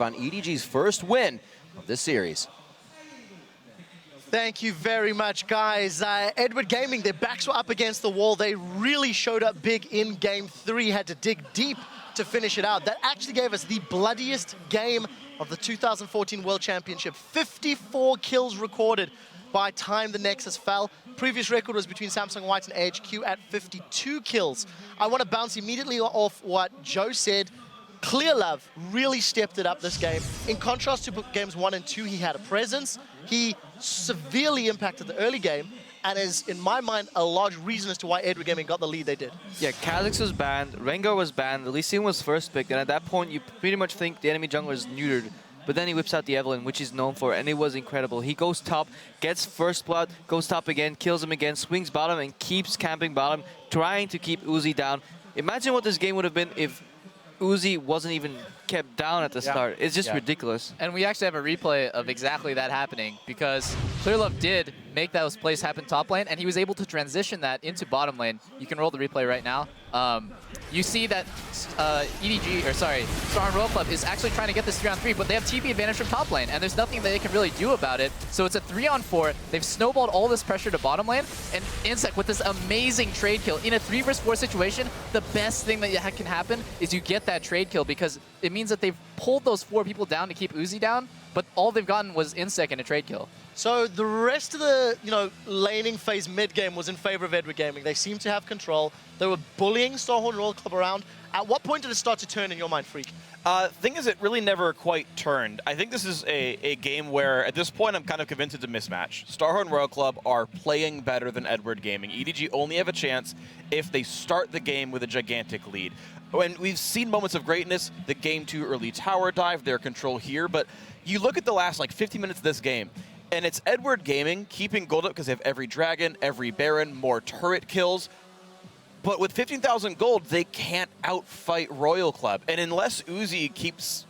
on EDG's first win of this series. Thank you very much, guys. Edward Gaming, their backs were up against the wall. They really showed up big in Game 3, had to dig deep to finish it out. That actually gave us the bloodiest game of the 2014 World Championship. 54 kills recorded by time the Nexus fell. Previous record was between Samsung White and AHQ at 52 kills. I want to bounce immediately off what Joe said. Clear Love really stepped it up this game. In contrast to games 1 and 2, he had a presence. He severely impacted the early game and is, in my mind, a large reason as to why Edward Gaming got the lead they did. Yeah, Kha'Zix was banned, Rengar was banned, Elysium was first picked, and at that point you pretty much think the enemy jungler is neutered. But then he whips out the Evelynn, which he's known for, and it was incredible. He goes top, gets first blood, goes top again, kills him again, swings bottom, and keeps camping bottom, trying to keep Uzi down. Imagine what this game would have been if Uzi wasn't even kept down at the start. It's just ridiculous. And we actually have a replay of exactly that happening because Clearlove did make those plays happen top lane, and he was able to transition that into bottom lane. You can roll the replay right now. You see that Starhorn Royal Club is actually trying to get this 3-on-3, but they have TP advantage from top lane, and there's nothing that they can really do about it. So it's a 3-on-4. They've snowballed all this pressure to bottom lane, and Insect with this amazing trade kill. In a 3 vs 4 situation, the best thing that can happen is you get that trade kill because it means that they've pulled those 4 people down to keep Uzi down, but all they've gotten was Insect and a trade kill. So the rest of the, laning phase mid-game was in favor of Edward Gaming. They seemed to have control. They were bullying Starhorn Royal Club around. At what point did it start to turn in your mind, Freak? Thing is, it really never quite turned. I think this is a game where, at this point, I'm kind of convinced it's a mismatch. Starhorn Royal Club are playing better than Edward Gaming. EDG only have a chance if they start the game with a gigantic lead. And we've seen moments of greatness, the Game 2 early tower dive, their control here, but you look at the last, 50 minutes of this game, and it's Edward Gaming keeping gold up because they have every dragon, every baron, more turret kills. But with 15,000 gold, they can't outfight Royal Club. And unless Uzi keeps,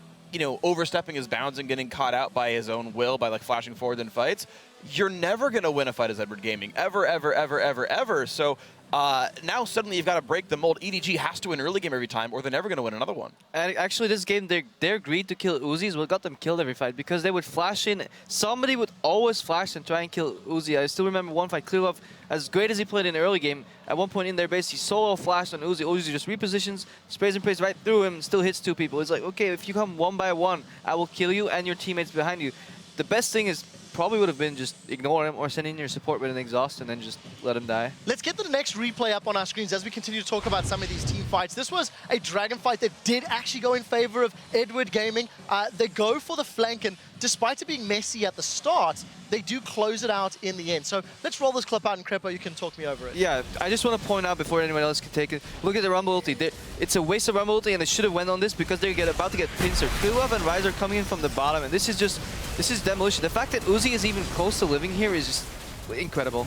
overstepping his bounds and getting caught out by his own will, by flashing forward in fights, you're never going to win a fight as Edward Gaming. Ever, ever, ever, ever, ever. So now suddenly you've got to break the mold. EDG has to win early game every time, or they're never going to win another one. And actually, this game, their greed to kill Uzi is what got them killed every fight, because they would flash in. Somebody would always flash and try and kill Uzi. I still remember one fight, Clearlove, as great as he played in the early game, at one point in their base, he solo flashed on Uzi. Uzi just repositions, sprays and prays right through him, and still hits 2 people. It's like, okay, if you come 1 by 1, I will kill you and your teammates behind you. The best thing is probably would have been just ignore him or send in your support with an exhaust and then just let him die. Let's get the next replay up on our screens as we continue to talk about some of these team fights. This was a dragon fight that did actually go in favor of Edward Gaming. They go for the flank, and despite it being messy at the start, they do close it out in the end. So let's roll this clip out, and Crepo, you can talk me over it. Yeah, I just want to point out before anyone else can take it, look at the Rumble ulti. It's a waste of Rumble ulti, and they should have went on this because they're about to get pincered. Clearlove and Ryze are coming in from the bottom, and this is demolition. The fact that Uzi is even close to living here is just incredible.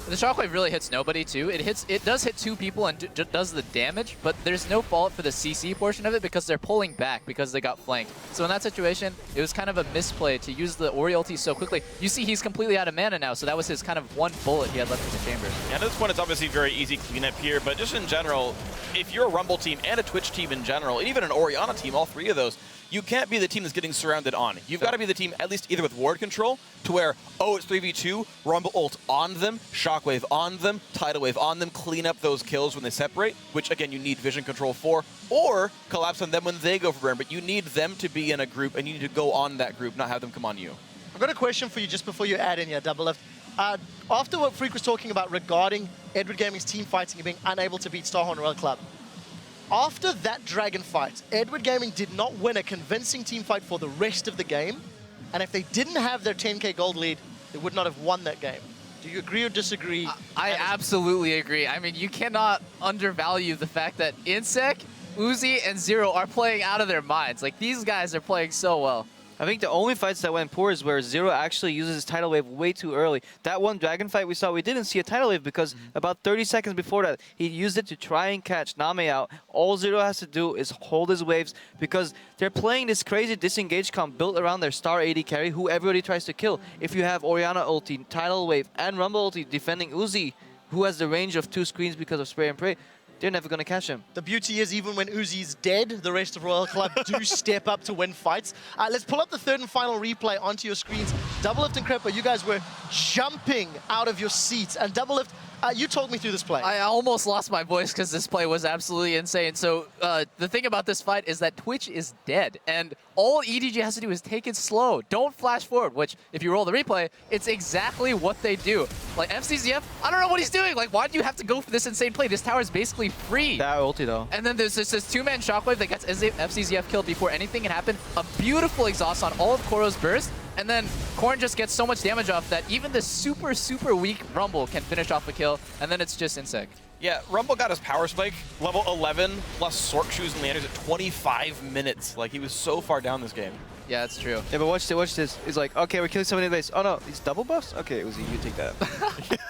The shockwave really hits nobody too. It does hit 2 people and does the damage, but there's no fault for the CC portion of it because they're pulling back because they got flanked. So in that situation, it was kind of a misplay to use the Ori ulti so quickly. You see he's completely out of mana now, so that was his kind of 1 bullet he had left in the chamber. Yeah, at this point, it's obviously very easy cleanup here, but just in general, if you're a Rumble team and a Twitch team in general, and even an Orianna team, all 3 of those, you can't be the team that's getting surrounded on. You've got to be the team at least either with ward control to where, oh, it's 3v2, Rumble ult on them, Shockwave on them, Tidal Wave on them, clean up those kills when they separate, which again you need vision control for, or collapse on them when they go for burn, but you need them to be in a group and you need to go on that group, not have them come on you. I've got a question for you just before you add in here, Double Lift. After what Freak was talking about regarding Edward Gaming's team fighting and being unable to beat Starhorn Royal Club, after that dragon fight, Edward Gaming did not win a convincing team fight for the rest of the game, and if they didn't have their 10k gold lead, they would not have won that game. Do you agree or disagree? I absolutely agree. I mean, you cannot undervalue the fact that Insect, Uzi, and Zero are playing out of their minds. Like, these guys are playing so well. I think the only fights that went poor is where Zero actually uses his tidal wave way too early. That one dragon fight we saw, we didn't see a tidal wave because about 30 seconds before that, he used it to try and catch Name out. All Zero has to do is hold his waves because they're playing this crazy disengage comp built around their star AD carry who everybody tries to kill. If you have Orianna ulti, tidal wave, and Rumble ulti defending Uzi, who has the range of 2 screens because of spray and pray, they're never going to catch him. The beauty is, even when Uzi's dead, the rest of Royal Club do step up to win fights. Let's pull up the third and final replay onto your screens. Doublelift and Crepper, you guys were jumping out of your seats. And Doublelift, you talked me through this play. I almost lost my voice because this play was absolutely insane. So the thing about this fight is that Twitch is dead, and all EDG has to do is take it slow. Don't flash forward, which, if you roll the replay, it's exactly what they do. Like, FCZF, I don't know what he's doing. Like, why do you have to go for this insane play? This tower is basically free. That ulti, though. And then there's this two-man shockwave that gets FCZF killed before anything can happen. A beautiful exhaust on all of Koro's burst. And then Korn just gets so much damage off that even the super, super weak Rumble can finish off a kill. And then it's just Insec. Yeah, Rumble got his power spike, level 11, plus Sork Shoes and Landers at 25 minutes. Like, he was so far down this game. Yeah, that's true. Yeah, but watch this. He's like, okay, we're killing somebody in the base. Oh no, he's double buffs? Okay, Uzi, you take that.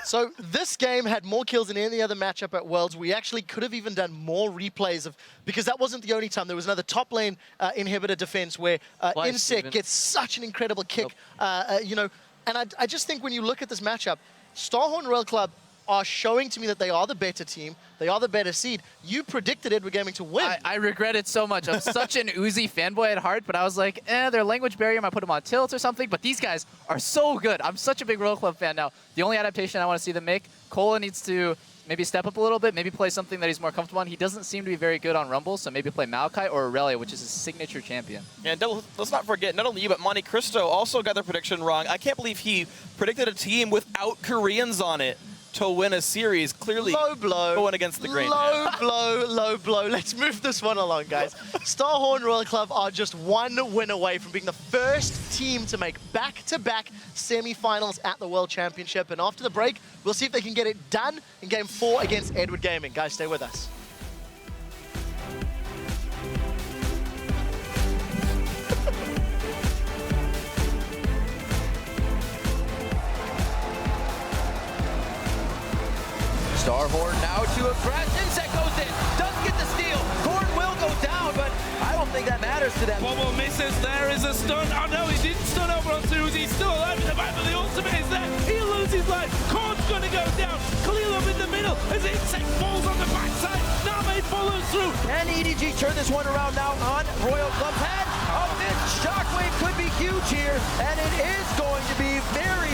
So this game had more kills than any other matchup at Worlds. We actually could have even done more replays of, because that wasn't the only time. There was another top lane inhibitor defense where Insec gets such an incredible kick. You know, and I just think when you look at this matchup, Starhorn Royal Club are showing to me that they are the better team. They are the better seed. You predicted Edward Gaming to win. I regret it so much. I'm such an Uzi fanboy at heart, but I was like, their language barrier might put them on tilt or something, but these guys are so good. I'm such a big Royal Club fan now. The only adaptation I want to see them make, Cola needs to maybe step up a little bit, maybe play something that he's more comfortable on. He doesn't seem to be very good on Rumble, so maybe play Maokai or Aurelia, which is his signature champion. And let's not forget, not only you, but Monte Cristo also got their prediction wrong. I can't believe he predicted a team without Koreans on it to win a series. Clearly low blow, going against the grain. Low blow, low blow. Let's move this one along, guys. Starhorn Royal Club are just one win away from being the first team to make back-to-back semi-finals at the World Championship. And after the break, we'll see if they can get it done in Game 4 against Edward Gaming. Guys, stay with us. Starhorn now to a crash. Insec goes in. Doesn't get the steal. Korn will go down, but I don't think that matters to them. Bobo misses. There is a stun. Oh no, he didn't stun over on Uzi. He's still alive in the back, but the ultimate is there. He'll lose his life. Korn's going to go down. Khalil up in the middle as Insec falls on the backside. Name follows through. Can EDG turn this one around now on Royal Club's head? Oh, this shockwave could be huge here, and it is going to be very